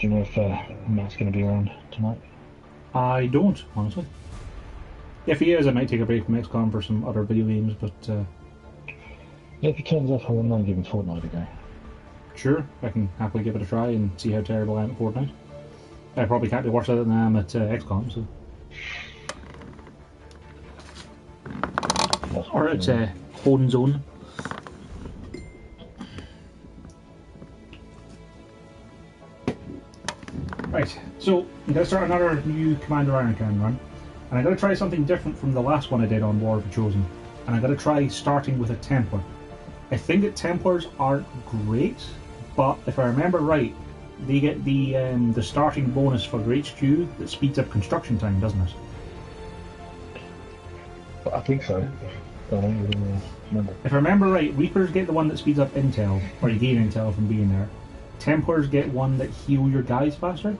Do you know if Matt's going to be around tonight? I don't, honestly. If he is, I might take a break from XCOM for some other video games, but Yeah, if he turns up, I wouldn't mind giving Fortnite a go. sure, I can happily give it a try and see how terrible I am at Fortnite. I probably can't be worse at it than I am at XCOM, so. Or it's Holding Zone. Right, so I'm going to start another new Commander Ironman run, and I'm going to try something different from the last one I did on War of the Chosen, and I'm going to try starting with a Templar. I think that Templars aren't great, but if I remember right, they get the starting bonus for their HQ that speeds up construction time, doesn't it? I think so. I don't really remember. If I remember right, Reapers get the one that speeds up intel, or you gain intel from being there. Templars get one that heal your guys faster?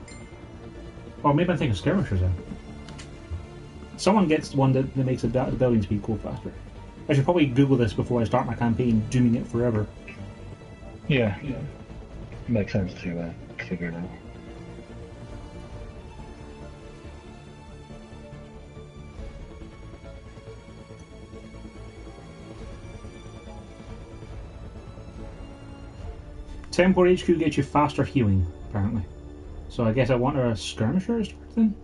Or maybe I'm thinking Skirmishers then. Someone gets one that makes the building speed go faster. I should probably Google this before I start my campaign, doing it forever. Yeah. Makes sense to figure it out. Templar HQ gets you faster healing, apparently. So I guess I want a Skirmisher to start then?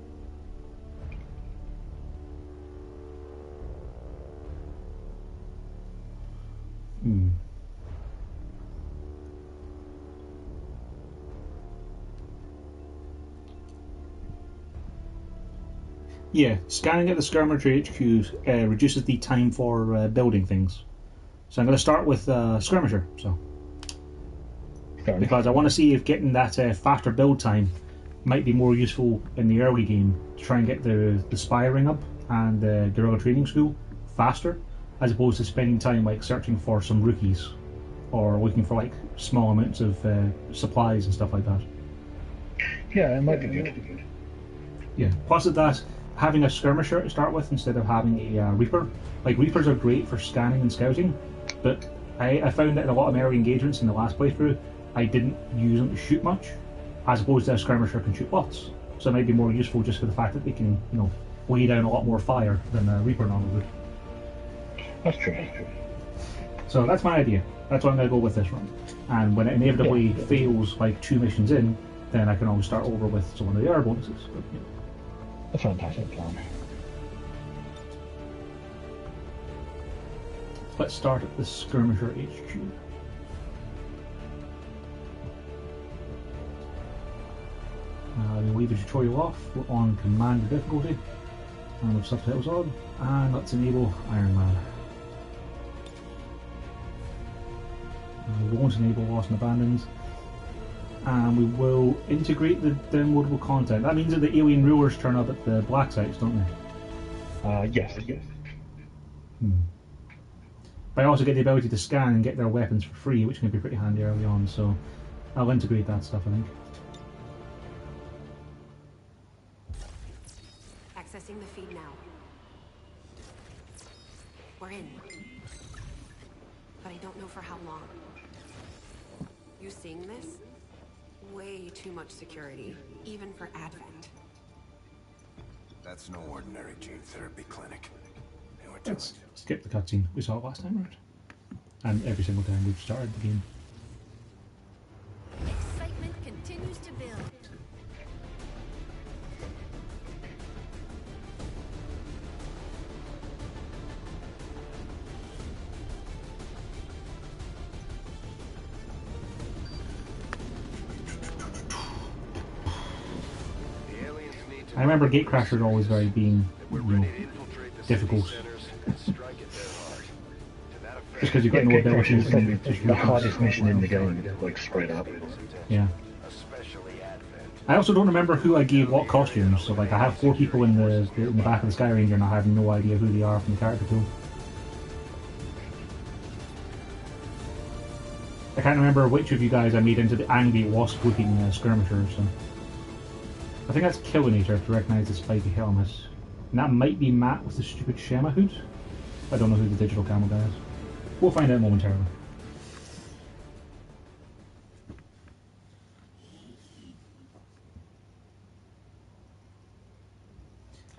Yeah, scanning at the Skirmisher HQ reduces the time for building things. So I'm going to start with Skirmisher. So because I want to see if getting that faster build time might be more useful in the early game to try and get the spy ring up and the guerrilla training school faster, as opposed to spending time like searching for some rookies or looking for like small amounts of supplies and stuff like that. Yeah, it might be good. Yeah. Plus of that, having a skirmisher to start with instead of having a reaper. Like reapers are great for scanning and scouting, but I found that in a lot of melee engagements in the last playthrough, I didn't use them to shoot much, as opposed to a skirmisher can shoot lots. So it might be more useful just for the fact that they can, lay down a lot more fire than a reaper normally would. That's true. So that's my idea. That's what I'm going to go with this run. And when it inevitably fails like 2 missions in, then I can always start over with some of the other bonuses. But, A fantastic plan. Let's start at the Skirmisher HQ. We'll leave the tutorial off. We're on Commander difficulty, and with subtitles on, and let's enable Ironman. We won't enable Lost and Abandoned, and we will integrate the downloadable content. That means that the alien rulers turn up at the black sites, don't they? Yes. But I also get the ability to scan and get their weapons for free, which can be pretty handy early on, so I'll integrate that stuff, I think. Accessing the feed now. We're in. But I don't know for how long. You seeing this? Way too much security, even for Advent. That's no ordinary gene therapy clinic. Let's skip the cutscene. We saw it last time, right? And every single time we've started the game. Excitement continues to build. I remember Gatecrashers always being difficult. Just because you've got no abilities. The hardest mission in the game, like straight up. Yeah. I also don't remember who I gave what costumes. So like I have 4 people in the back of the Sky Ranger, and I have no idea who they are from the character pool. I can't remember which of you guys I made into the angry wasp-looking skirmisher. So I think that's Killinator to recognise the spiky helmet. And that might be Matt with the stupid Shema hood. I don't know who the digital camel guy is. We'll find out momentarily.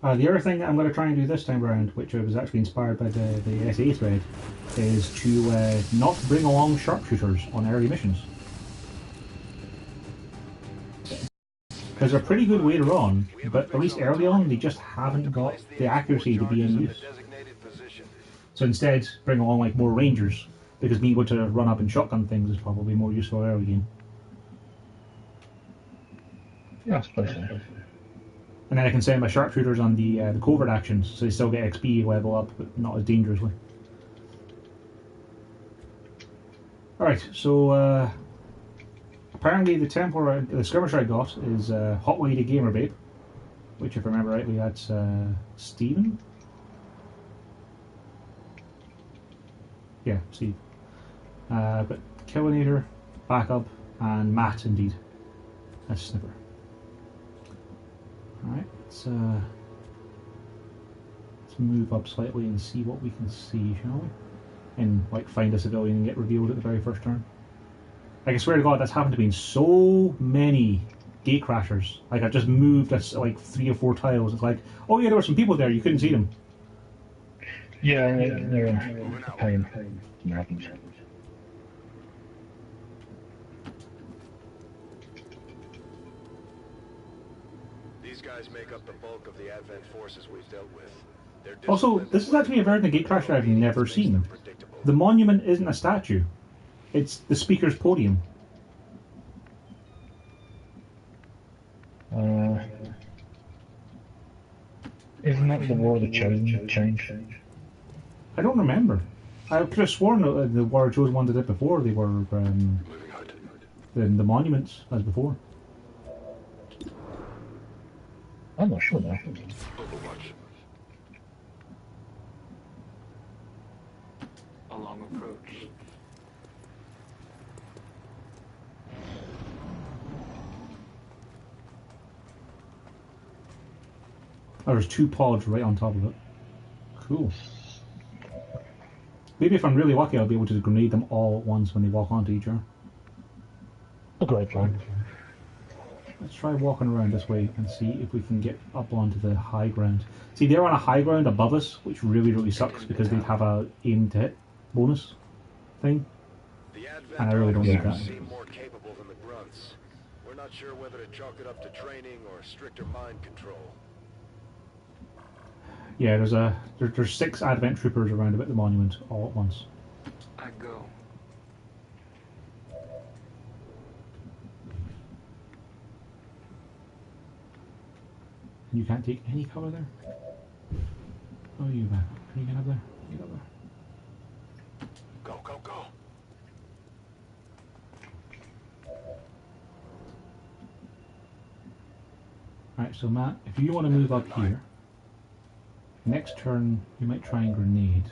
The other thing I'm going to try and do this time around, which I was actually inspired by the SA thread, is to not bring along sharpshooters on early missions. Because they're pretty good later on, but at least early on they just haven't got the accuracy to be in use. So instead, bring along like more rangers, because being able to run up and shotgun things is probably more useful early game. Yeah, I suppose so. And then I can send my sharpshooters on the covert actions, so they still get XP level up, but not as dangerously. Alright, so apparently the skirmisher I got is Hot Lady Gamer Babe, which if I remember rightly that's Steven? Yeah, Steve. But Killinator, Backup, and Matt indeed. That's Snipper. Alright, let's move up slightly and see what we can see, shall we? And like find a civilian and get revealed at the very first turn. Like I swear to God, that's happened to me in so many gate crashers. Like I've just moved like 3 or 4 tiles. It's like, oh yeah, there were some people there, you couldn't see them. Yeah, they're a pain. It happens. These guys make up the bulk of the Advent forces we've dealt with. Also, this is actually a version of Gate Crasher I've never seen. The monument isn't a statue. It's the speaker's podium. Isn't that the War of the Chosen change? I don't remember. I could have sworn that the War of Chosen one did it before. They were the monuments as before. I'm not sure now. Overwatch. A long approach. Oh, there's 2 pods right on top of it. Cool. Maybe if I'm really lucky, I'll be able to grenade them all at once when they walk onto each other. A great plan. Let's try walking around this way and see if we can get up onto the high ground. See, they're on a high ground above us, which really, really sucks because they'd have a aim to hit bonus thing. And I really don't need that. Seem more capable than the grunts. We're not sure whether to chalk it up to training or stricter mind control. Yeah, there's 6 Advent troopers around about the monument all at once. I go. And you can't take any cover there? Oh, you back. Can you get up there? Get up there. Go, go, go. Alright, so Matt, if you want to move up here, next turn you might try and grenade.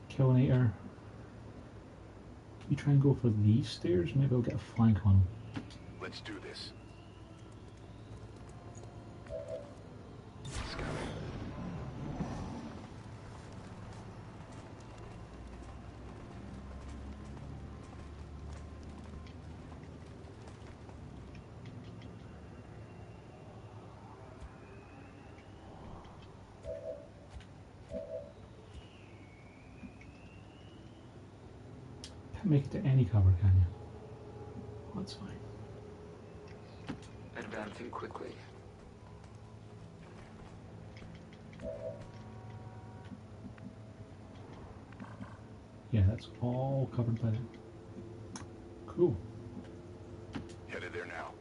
Killinator. You try and go for these stairs, maybe I'll get a flank on them. Let's do this. Can't make it to any cover, can you? That's fine. Advancing quickly. Yeah, that's all covered by that. Cool. Headed there now.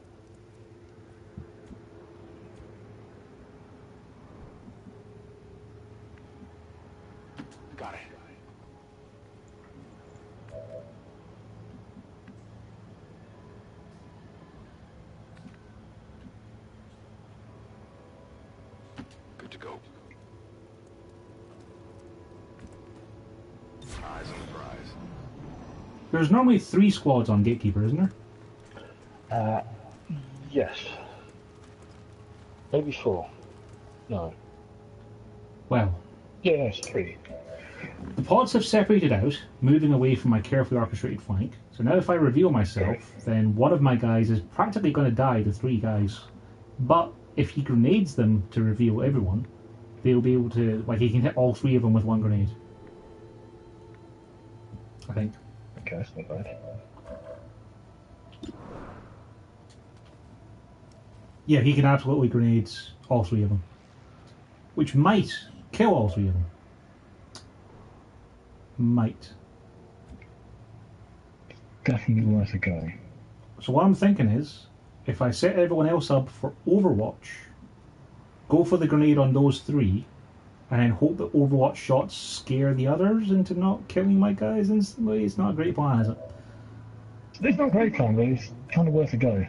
Got it. Good to go. Eyes on the prize. There's normally 3 squads on Gatekeeper, isn't there? Yes. Maybe 4. No. Well, Yes, 3. the pods have separated out, moving away from my carefully orchestrated flank. So now if I reveal myself, then one of my guys is practically going to die to 3 guys. But if he grenades them to reveal everyone, they'll be able to, like, he can hit all 3 of them with 1 grenade. I think. Okay, that's not bad. Yeah, he can absolutely grenade all 3 of them. Which might kill all 3 of them. Might. Definitely worth a go. So what I'm thinking is, if I set everyone else up for Overwatch, go for the grenade on those 3, and then hope that Overwatch shots scare the others into not killing my guys instantly, it's not a great plan, is it? It's not a great plan, but it's kind of worth a go.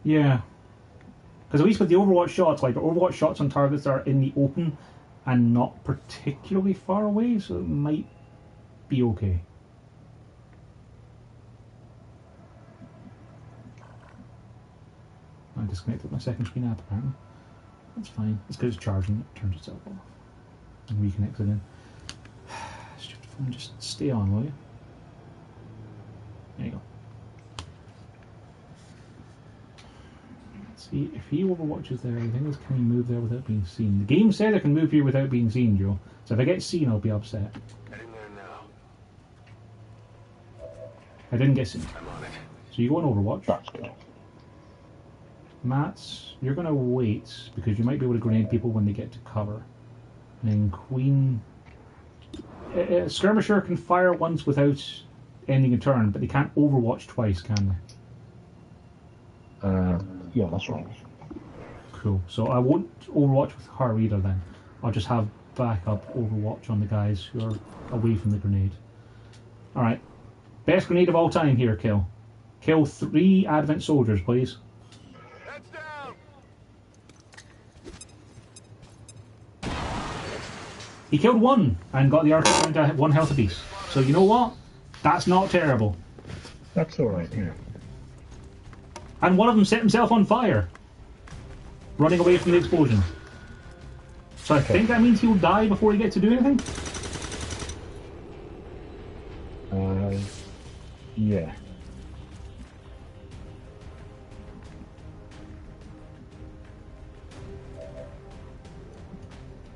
Yeah. Because at least with the Overwatch shots, like the Overwatch shots on targets that are in the open and not particularly far away, so it might be okay. I disconnected my second screen app apparently. That's fine. It's because it's charging, it turns itself off. And reconnects it in. Stupid phone, just stay on, will you? There you go. See, if he overwatches there, the thing is, can he move there without being seen? The game said I can move here without being seen, Joe. So if I get seen, I'll be upset. Heading there now. I didn't get seen. I'm on it. So you go on Overwatch. That's good. Mats, you're going to wait, because you might be able to grenade people when they get to cover. And then Queen... Skirmisher can fire once without ending a turn, but they can't Overwatch twice, can they? Yeah, that's right. Cool. So I won't Overwatch with her either then. I'll just have backup Overwatch on the guys who are away from the grenade. Alright. Best grenade of all time here, Kill. Kill 3 Advent soldiers, please. Heads down! He killed 1 and got the archer down to 1 health apiece. So you know what? That's not terrible. That's alright, yeah. And one of them set himself on fire, running away from the explosion. So I think that means he'll die before he gets to do anything? Yeah.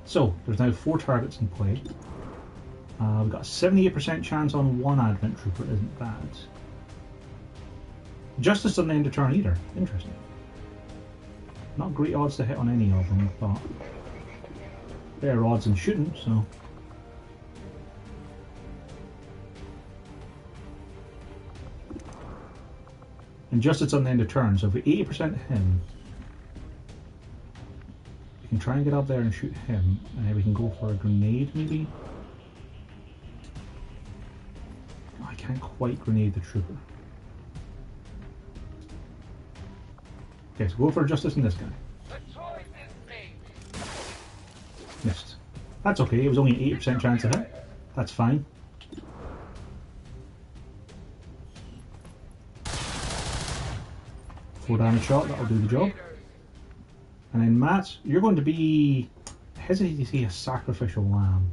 So, there's now 4 targets in play. We've got a 78% chance on 1 Advent Trooper, isn't bad. Justice doesn't end a turn either. Interesting. Not great odds to hit on any of them, but better odds than shooting, so. And Justice doesn't end a turn, so if we 80% him, we can try and get up there and shoot him, and then we can go for a grenade maybe? Oh, I can't quite grenade the trooper. Okay, so go for Justice in this guy. Missed. That's okay, it was only an 80% chance of hit. That's fine. Four damage shot, that'll do the job. And then Matt, you're going to be... I hesitate to see a sacrificial lamb.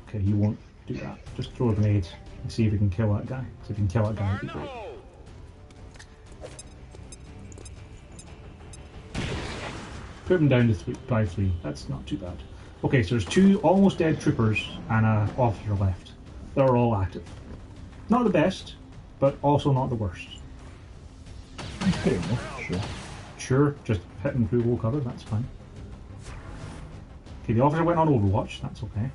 Okay, you won't do that. Just throw a grenade and see if you can kill that guy. So if you can kill that guy, it'd be great. Put him down to 3. That's not too bad. Okay, so there's 2 almost dead troopers and an officer left. They're all active. Not the best, but also not the worst. Fair enough, sure. Sure, just hit them through whole cover, that's fine. Okay, the officer went on Overwatch, that's okay.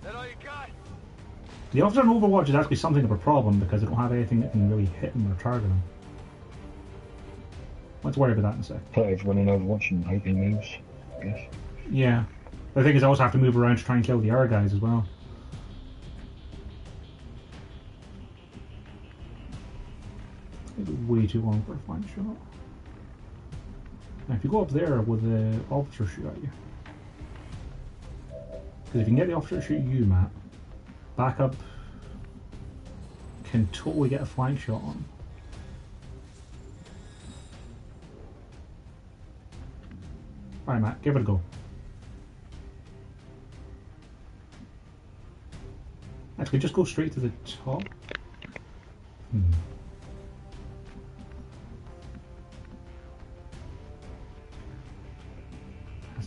That all you got? The officer on Overwatch is actually something of a problem because they don't have anything that can really hit them or target them. Let's worry about that in a sec. Put everyone in Overwatch and hope he moves, I guess. Yeah. The thing is, I also have to move around to try and kill the other guys as well. It'll be way too long for a flank shot. Now, if you go up there, will the officer shoot at you? Because if you can get the officer to shoot you, Matt, backup can totally get a flank shot on. Alright, Matt, give it a go. Actually, just go straight to the top.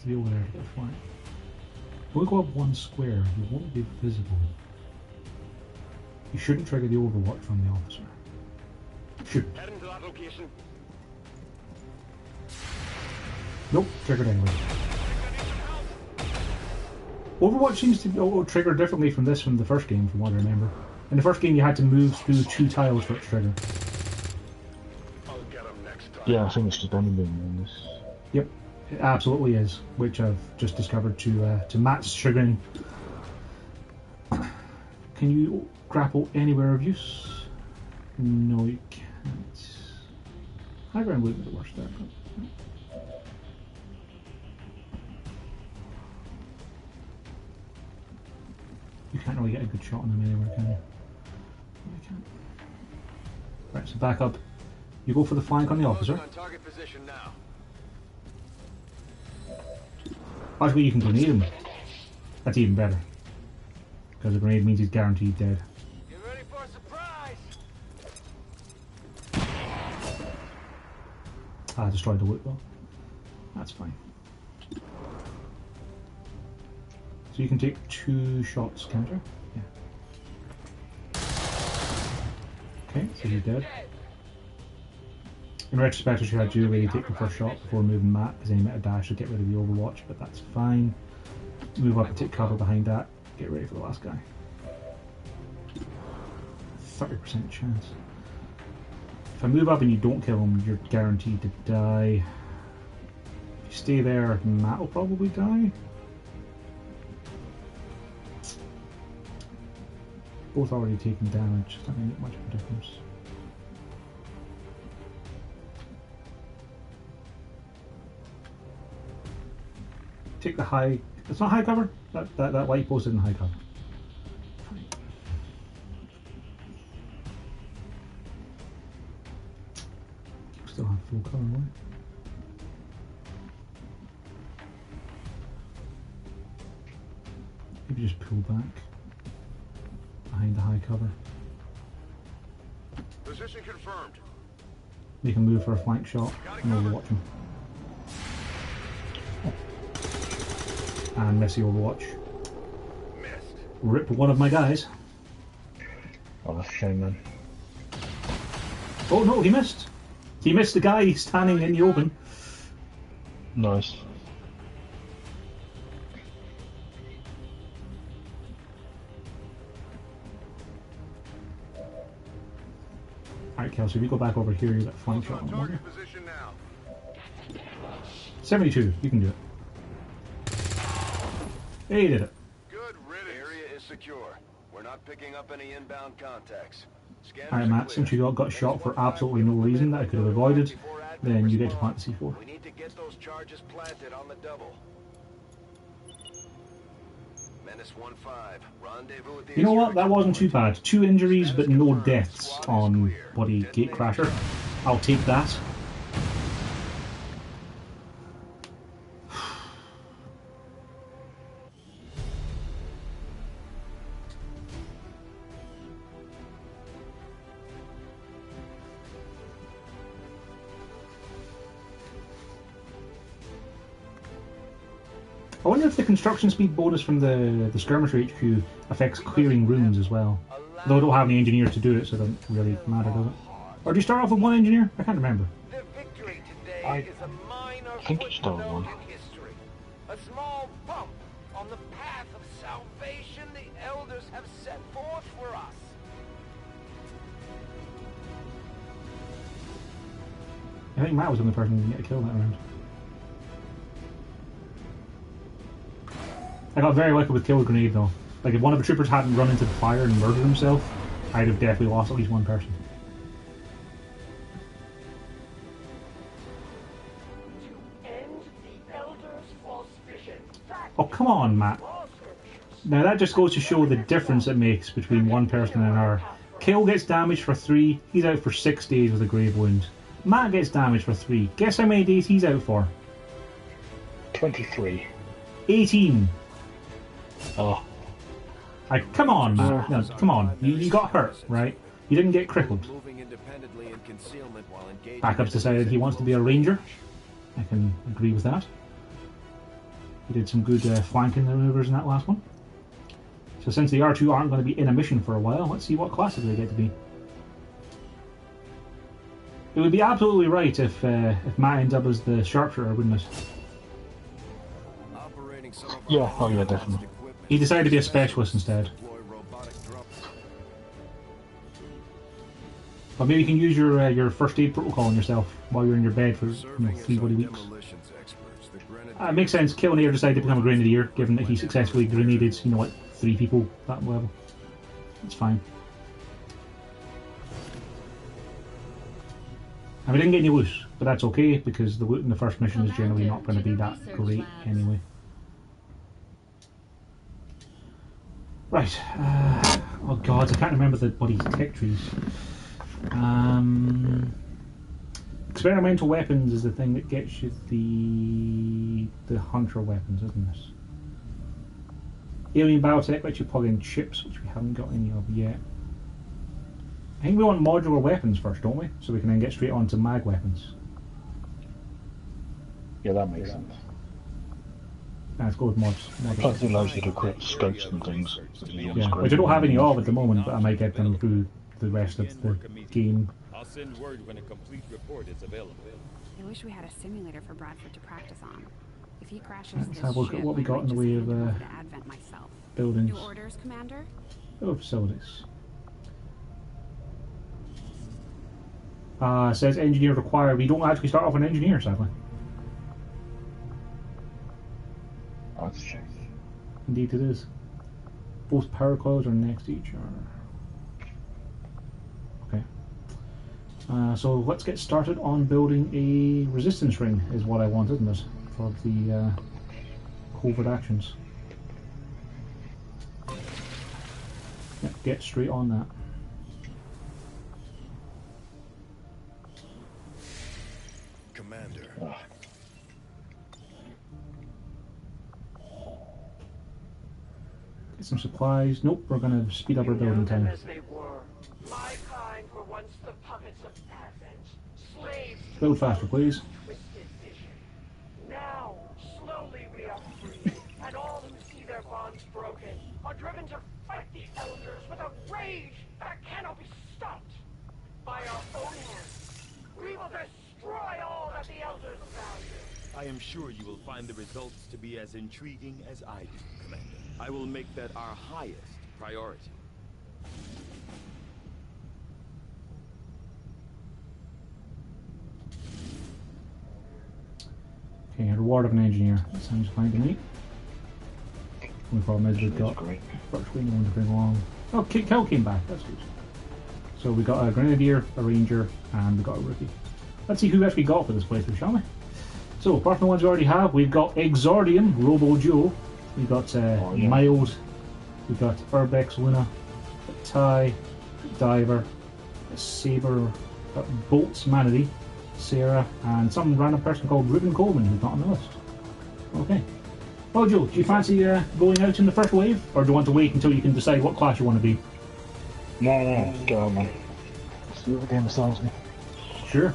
be over there to get a flank. If we go up one square, you won't be visible. You shouldn't trigger the overwatch from the officer. Shouldn't. Heading to that location. Nope, triggered anyway. Overwatch seems to be trigger differently from this from the first game, from what I remember. In the first game, you had to move through 2 tiles for it to trigger. I'll get him next time. Yeah, I think it's just anything in this. Yep, it absolutely is, which I've just discovered to Matt's chagrin. Can you grapple anywhere of use? No, you can't. High ground wouldn't be the worst there, but... You can't really get a good shot on them anywhere, can you? No, you can't. Right, so back up. You go for the flank on the officer. On target position now. Actually, you can grenade him. That's even better. Because a grenade means he's guaranteed dead. Get ready for a surprise. Ah, destroyed the loot though. That's fine. So you can take 2 shots counter. Yeah. Okay, so he's dead. In retrospect, I should have Julie take the first shot before moving Matt, because then he might have dashed to get rid of the overwatch, but that's fine. Move up and take cover behind that. Get ready for the last guy. 30% chance. If I move up and you don't kill him, you're guaranteed to die. If you stay there, Matt will probably die. Both already taken damage, it's not going to make much of a difference. Take the high... It's not high cover? That light post isn't high cover. Fine. Still have full cover, right? Maybe just pull back. Behind the high cover. Position confirmed. Make a move for a flank shot and overwatch him. And miss the overwatch. Missed. Rip one of my guys. Oh, that's a shame, man. Oh no, he missed. He missed the guy standing in the open. Nice. Alright, Kelsey, if you go back over here, you got a flank shot on Target him. position now. 72, you can do it. Hey, you did it. Good riddance. Area is secure. We're not picking up any inbound contacts. Scanners Alright, are Matt, clear. since you got shot for absolutely no reason that I could have avoided, then you get to plant the C4. We need to get those charges planted on the double. Menace 1-5. Rendezvous at the You know what? That wasn't too bad. 2 injuries, but no deaths on bloody Gatecrasher. I'll take that. I wonder if the construction speed bonus from the skirmisher HQ affects clearing rooms as well. Though I don't have any engineers to do it, so it doesn't really matter, does it? Or do you start off with 1 engineer? I can't remember. The victory today I is a minor think you start with footnote 1. in history. A small bump on the path of salvation the elders have set forth for us. I think Matt was the only person who didn't get a kill that round. I got very lucky with kill grenade though. Like if one of the troopers hadn't run into the fire and murdered himself, I'd have definitely lost at least 1 person. Oh come on, Matt. Now that just goes to show the difference it makes between one person and another. Kill gets damaged for 3, he's out for 6 days with a grave wound. Matt gets damaged for 3. Guess how many days he's out for? 23. 18. Oh. Come on, Matt. No, come on. You got hurt, right? You didn't get crippled. Backup's decided he wants to be a ranger. I can agree with that. You did some good flanking maneuvers in that last one. So since the R2 aren't going to be in a mission for a while, let's see what classes they get to be. It would be absolutely right if Matt ends up as the sharpshooter, wouldn't it? Yeah, oh yeah, definitely. He decided to be a specialist instead. But maybe you can use your first aid protocol on yourself while you're in your bed for 3 bloody weeks. It makes sense. Kilnair decided to become a grenadier, given that he successfully grenaded, 3 people that level. It's fine. And we didn't get any loot, but that's okay because the loot in the first mission is generally not going to be that great anyway. Right. Oh god, I can't remember the bloody tech trees. Experimental weapons is the thing that gets you the hunter weapons, isn't it? Alien biotech lets you plug in chips, which we haven't got any of yet. I think we want modular weapons first, don't we? So we can then get straight on to mag weapons. Yeah, that makes sense. Let's go with mods. Plus it allows you to equip scopes and things. Yeah, which I don't have any of at the moment, but I might get them through the rest of the game. I'll send word when a complete report is available. I wish we had a simulator for Bradford to practice on. If he crashes Let's this have a look at what we got in the way of Advent myself. buildings. New orders, Commander? Oh, facilities. Says engineer required. We don't actually start off an engineer, sadly. Oh, that's a shame. Indeed it is. Both power coils are next to each other. Okay. So let's get started on building a resistance ring, is what I want, isn't it? For the covert actions. Yep, get straight on that. Commander. Get some supplies. Nope, we're going to speed up our building time. As they were. My kind were once the puppets of Advent, slaves to Build faster, please. twisted vision. Now, slowly we are free, and all who see their bonds broken are driven to fight the Elders with a rage that cannot be stopped. By our own hands, we will destroy all that the Elders value. I am sure you will find the results to be as intriguing as I do, Commander. I will make that our highest priority. Okay, a reward of an engineer. That sounds fine to me. Only problem is we've got virtually no one to bring along. Oh, Kel came back. That's good. So we got a grenadier, a ranger, and we got a rookie. Let's see who we actually got for this playthrough, shall we? So, apart from the ones we already have, we've got Exordium, Robo Joe. We've got Miles. We've got Urbex Luna. Ty, Diver, Saber, Bolts Manatee, Sarah, and some random person called Ruben Coleman who's not on the list. Okay. Well, Joe, do you fancy going out in the first wave, or do you want to wait until you can decide what class you want to be? No, go on, man. See what the game assigns me. Sure.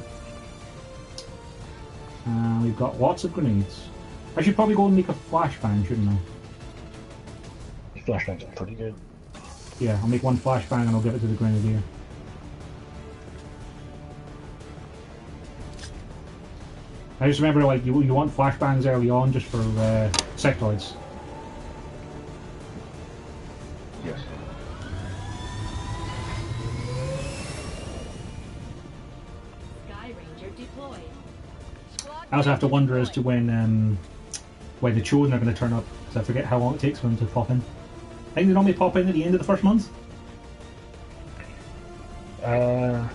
We've got lots of grenades. I should probably go and make a flashbang, shouldn't I? Flashbangs are pretty good. Yeah, I'll make one flashbang and I'll give it to the grenadier. I just remember, like, you want flashbangs early on just for sectoids. Yes. Sky Ranger deployed. Squad I also have to wonder as to when the Chosen are going to turn up, because I forget how long it takes for them to pop in. I think they normally pop in at the end of the first month. I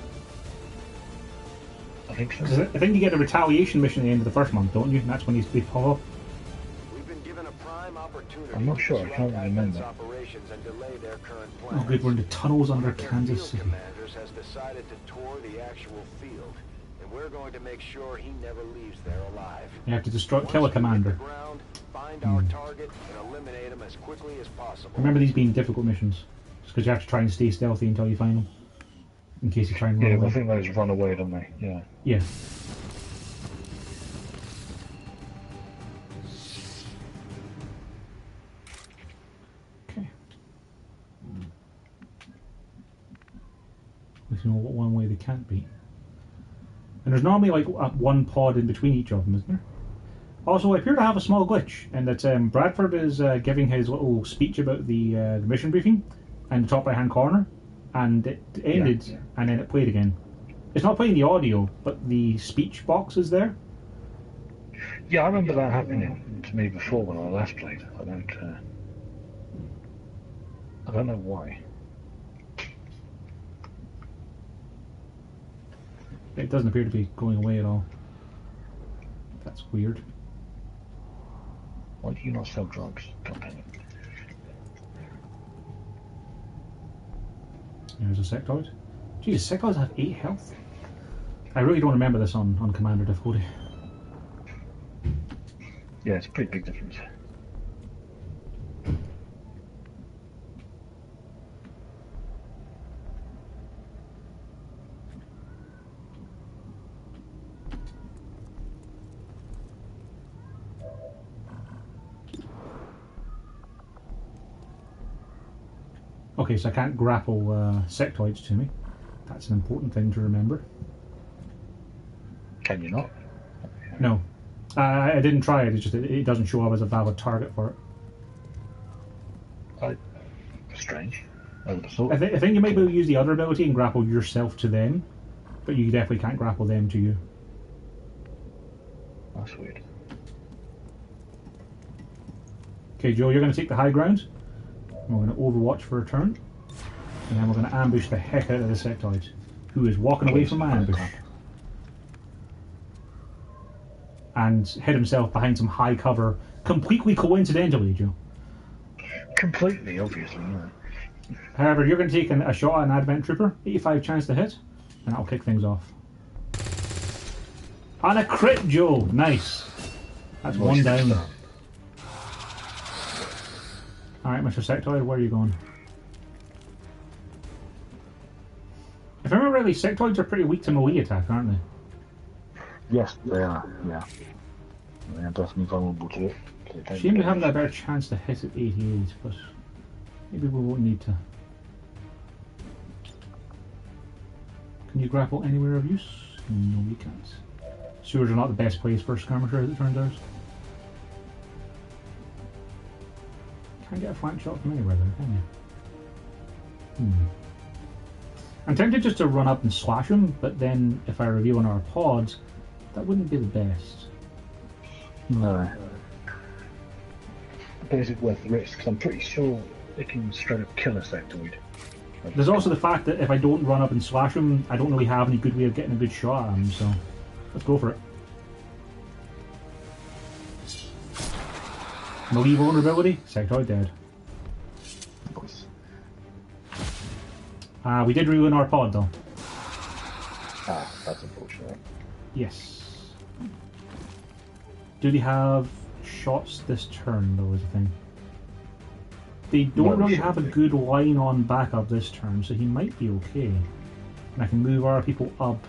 think so. 'Cause I think you get a retaliation mission at the end of the first month, don't you? And that's when they pop up. We've been given a prime opportunity I'm not sure, I can't to remember. disrupt operations and delay their current Oh plans. good, we're in the tunnels under One of their Kansas field City. commanders has decided to tour the actual field, and we're going to make sure he never leaves there alive. You have to kill a Once we hit commander. the ground, find our target and eliminate him as quickly as possible. Remember these being difficult missions, just because you have to try and stay stealthy until you find them, in case you try and run Yeah, away. I think those run away, don't they? Yeah. Yeah. least you know what one way they can't be. And there's normally like one pod in between each of them, isn't there? Also, I appear to have a small glitch in that Bradford is giving his little speech about the mission briefing in the top right hand corner, and it ended and then it played again. It's not playing the audio, but the speech box is there. Yeah, I remember that happening to me before when I last played. I don't know why. It doesn't appear to be going away at all. That's weird. Why do you not sell drugs? God damn it. There's a sectoid. Geez, sectoids have 8 health. I really don't remember this on Commander difficulty. Yeah, it's a pretty big difference. Okay, so I can't grapple sectoids to me. That's an important thing to remember. Can you not? No. I didn't try it, it's just it doesn't show up as a valid target for it. Strange. I would have thought. I think you might be able to use the other ability and grapple yourself to them, but you definitely can't grapple them to you. That's weird. Okay, Joe, you're going to take the high ground. We're going to overwatch for a turn, and then we're going to ambush the heck out of the sectoid, who is walking away from my ambush. And hid himself behind some high cover, completely coincidentally, Joe. Completely, obviously, yeah. However, you're going to take a shot at an Advent Trooper, 85 chance to hit, and that'll kick things off. And a crit, Joe! Nice! That's one down. Alright, Mr. Sectoid, where are you going? If I remember rightly, sectoids are pretty weak to melee attack, aren't they? Yes, they are, yeah. They are definitely vulnerable to it. Shame we haven't got a better chance to hit at 88, but maybe we won't need to. Can you grapple anywhere of use? No, we can't. Sewers are not the best place for a skirmisher, as it turns out. Can't get a flank shot from anywhere there, can you? I'm tempted just to run up and slash him, but then if I reveal on our pods, that wouldn't be the best. No. But is it worth the risk? Because I'm pretty sure it can straight up kill a sectoid. There's also the fact that if I don't run up and slash him, I don't really have any good way of getting a good shot at him, so let's go for it. Melee vulnerability, sectoid dead. We did ruin our pod though. Ah, that's unfortunate. Yes. Do they have shots this turn though, is the thing? They don't really have a good line on backup this turn, so he might be okay. And I can move our people up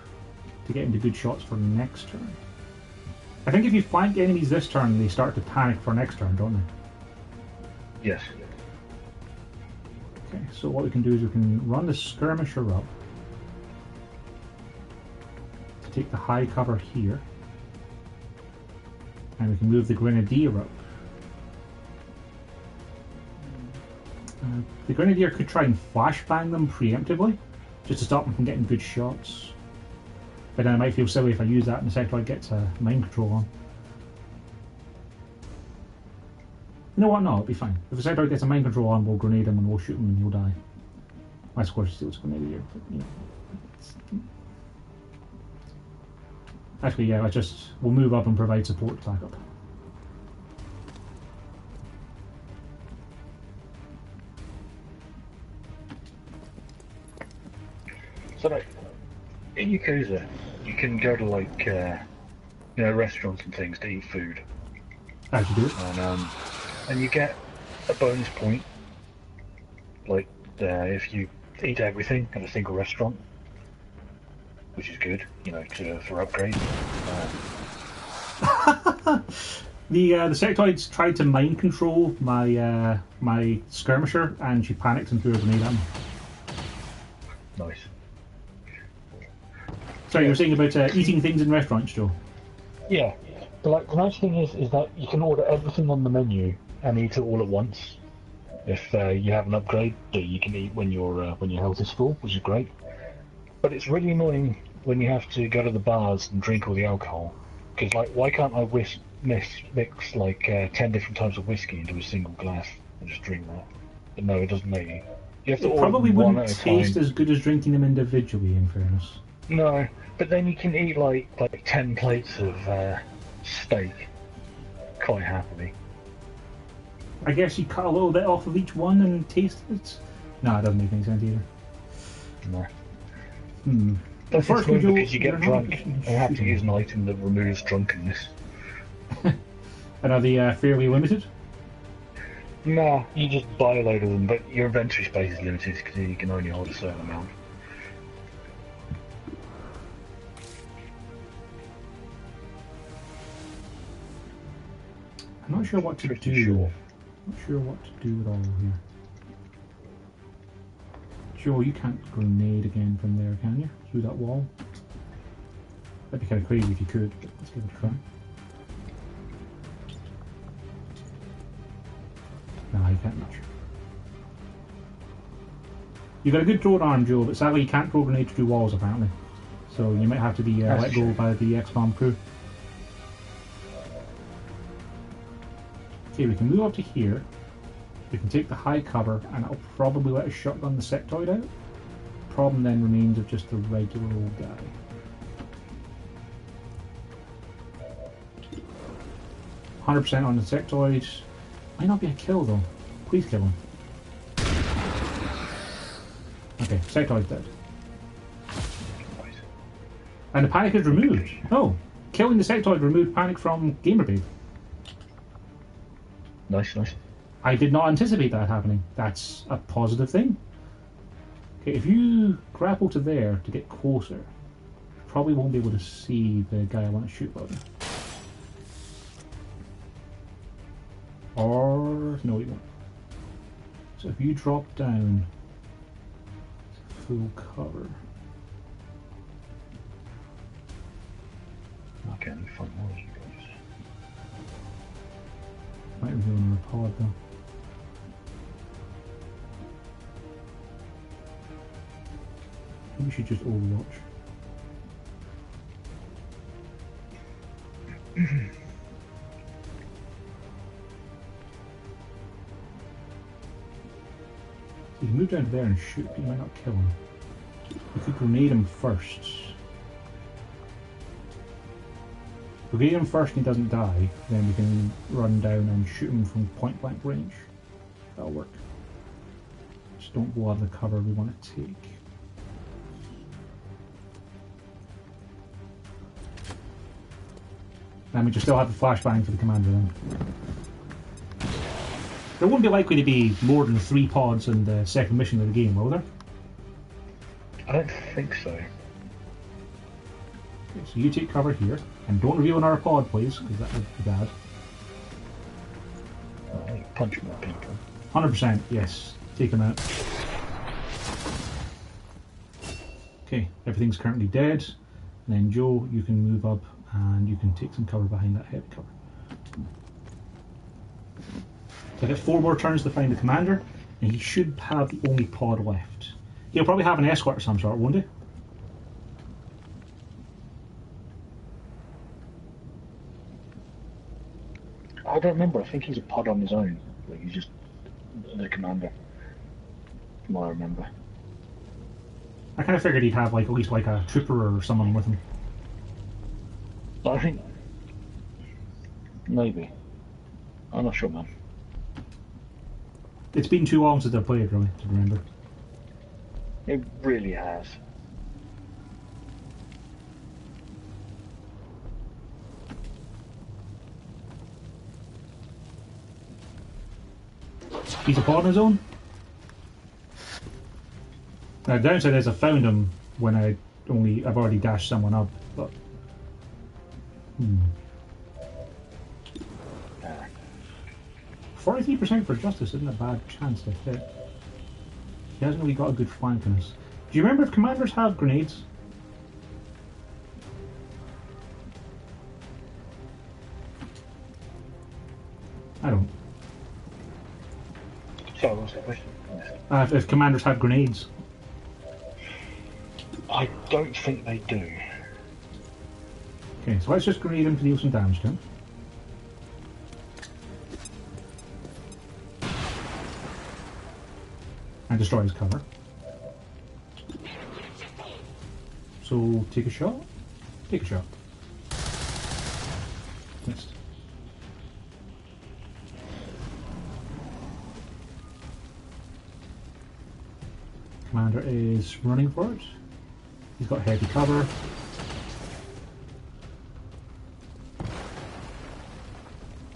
to get into good shots for next turn. I think if you flank enemies this turn, they start to panic for next turn, don't they? Yes. Okay, so what we can do is we can run the skirmisher up to take the high cover here, and we can move the grenadier up. The grenadier could try and flashbang them preemptively, just to stop them from getting good shots. But then I might feel silly if I use that and the sectoid gets a mind control on. You know what? No, it'll be fine. If the sectoid gets a mind control on, we'll grenade him and we'll shoot him and he'll die. I suppose he steals grenadier, but you know. Actually, yeah, we'll move up and provide support to back up. So, like, in Yakuza, you can go to, like, restaurants and things to eat food. How'd you do it? And you get a bonus point, like, if you eat everything at a single restaurant, which is good, you know, for upgrades. The sectoids tried to mind control my my skirmisher, and she panicked and threw a grenade at him. Nice. Sorry, you were saying about eating things in restaurants, Joe. Yeah. But like the nice thing is that you can order everything on the menu and eat it all at once. If you have an upgrade that you can eat when your health is full, which is great. But it's really annoying when you have to go to the bars and drink all the alcohol. Because like, why can't I mix like 10 different types of whiskey into a single glass and just drink that? But no, it doesn't let you. You have to It order probably them one wouldn't at a taste time. as good as drinking them individually, in fairness. No, but then you can eat like 10 plates of steak quite happily. I guess you cut a little bit off of each one and taste it. No, it doesn't make any sense either. No. Hmm. That's First, annoying Joe, because you you're get not drunk just and have to shooting. use an item that removes drunkenness. And are they fairly limited? No, you just buy a load of them, but your inventory space is limited because you can only hold a certain amount. I'm not sure what to Pretty do. sure. Not sure what to do at all here. Joe, you can't grenade again from there, can you? Through that wall? That'd be kind of crazy if you could, but let's give it a try. Nah, you can't much. You've got a good throwing arm, Joe, but sadly you can't throw grenades through walls, apparently. So you might have to be let go by the XCOM crew. Okay, we can move up to here. We can take the high cover, and it'll probably let us shotgun the sectoid out. Problem then remains of just the regular old guy. %100% on the sectoid. Might not be a kill though. Please kill him. Okay, sectoid's dead. And the panic is removed. Oh, killing the sectoid removed panic from Gamerbabe. Nice, nice. I did not anticipate that happening. That's a positive thing. Okay, if you grapple to there to get closer, you probably won't be able to see the guy I want to shoot about. Or no, you won't. So if you drop down to full cover. Okay, let me find more of you guys. Might reveal another pod though. Maybe we should just overwatch. You can move down to there and shoot, but you might not kill him. You could grenade him first. Grenade him first and he doesn't die, then we can run down and shoot him from point blank range. That'll work. Just don't blow out of the cover we want to take. That means you still have the flashbang for the commander then. There won't be likely to be more than 3 pods in the second mission of the game, will there? I don't think so. Okay, so you take cover here, and don't reveal another pod, please, because that would be bad. Punch more people. 100%, yes. Take him out. Okay, everything's currently dead. And then Joe, you can move up and you can take some cover behind that heavy cover. So I get 4 more turns to find the commander, and he should have the only pod left. He'll probably have an escort of some sort, won't he? I don't remember. I think he's a pod on his own. Like he's just the commander. From what I remember. I kind of figured he'd have like at least like a trooper or someone with him. But I think maybe. I'm not sure, man. It's been too long since I've played, really, to remember. It really has. He's a pod on his own. Now, the downside is I found him when I've already dashed someone up, but 43% for justice isn't a bad chance to hit. He hasn't really got a good flank on us. Do you remember if commanders have grenades? What's the question? If commanders have grenades. I don't think they do. Okay, so let's just grenade him to deal some damage to him. And destroy his cover. So, take a shot. Take a shot. Missed. Commander is running for it. He's got heavy cover.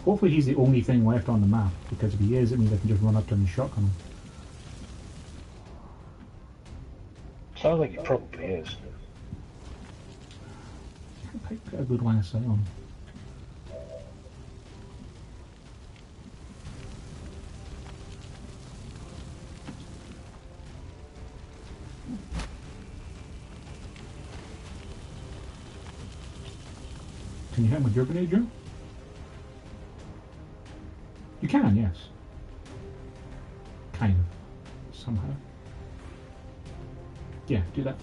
Hopefully he's the only thing left on the map, because if he is, it means I can just run up to him and shotgun him. Sounds like it probably is. I think I've got a good line of sight on. Can you hit him with your grenade, Joe? You can, yes. Kind of. Somehow. Yeah, do that.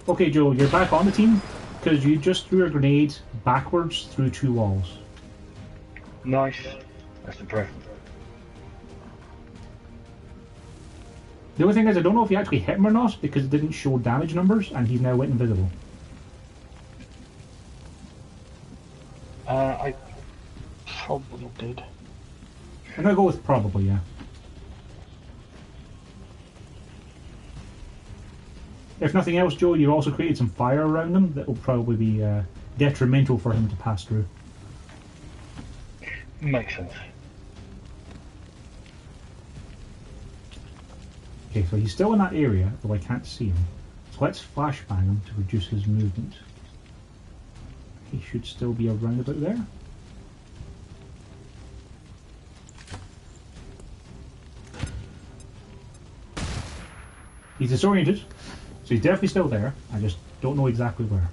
Okay, Joe, you're back on the team because you just threw a grenade backwards through 2 walls. Nice. That's impressive. The only thing is, I don't know if you actually hit him or not because it didn't show damage numbers and he now went invisible. I probably did. I'm gonna go with probably, yeah. If nothing else, Joe, you also created some fire around him that will probably be detrimental for him to pass through. Makes sense. Okay, so he's still in that area, though I can't see him. So let's flashbang him to reduce his movement. He should still be around about there. He's disoriented, so he's definitely still there. I just don't know exactly where.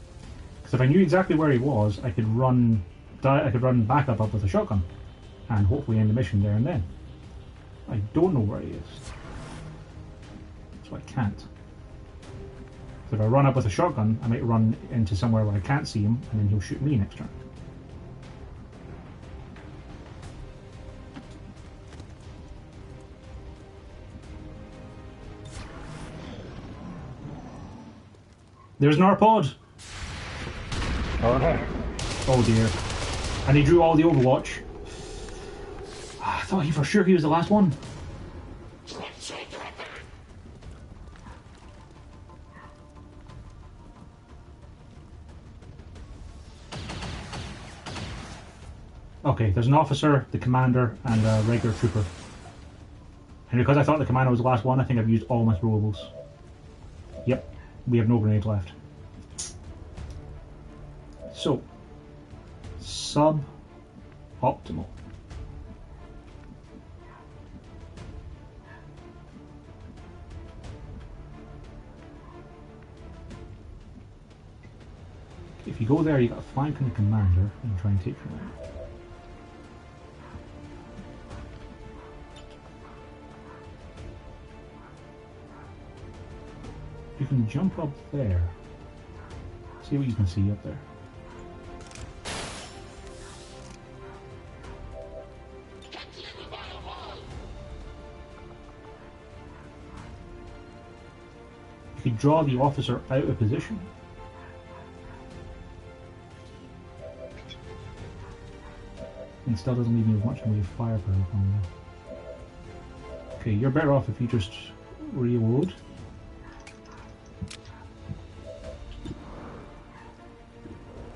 Because if I knew exactly where he was, I could run back up with a shotgun, and hopefully end the mission there and then. I don't know where he is, so I can't. So if I run up with a shotgun, I might run into somewhere where I can't see him, and then he'll shoot me next turn. There's an Arpod! Oh no. Oh dear. And he drew all the Overwatch. I thought for sure he was the last one. Okay, there's an officer, the commander, and a regular trooper. And because I thought the commander was the last one, I think I've used all my throwables. Yep, we have no grenades left. So, sub-optimal. If you go there, you got to flank on the commander and try and take him out. You can jump up there. See what you can see up there. You could draw the officer out of position. And still doesn't leave me as much in the way of firepower from there. Okay, you're better off if you just reload.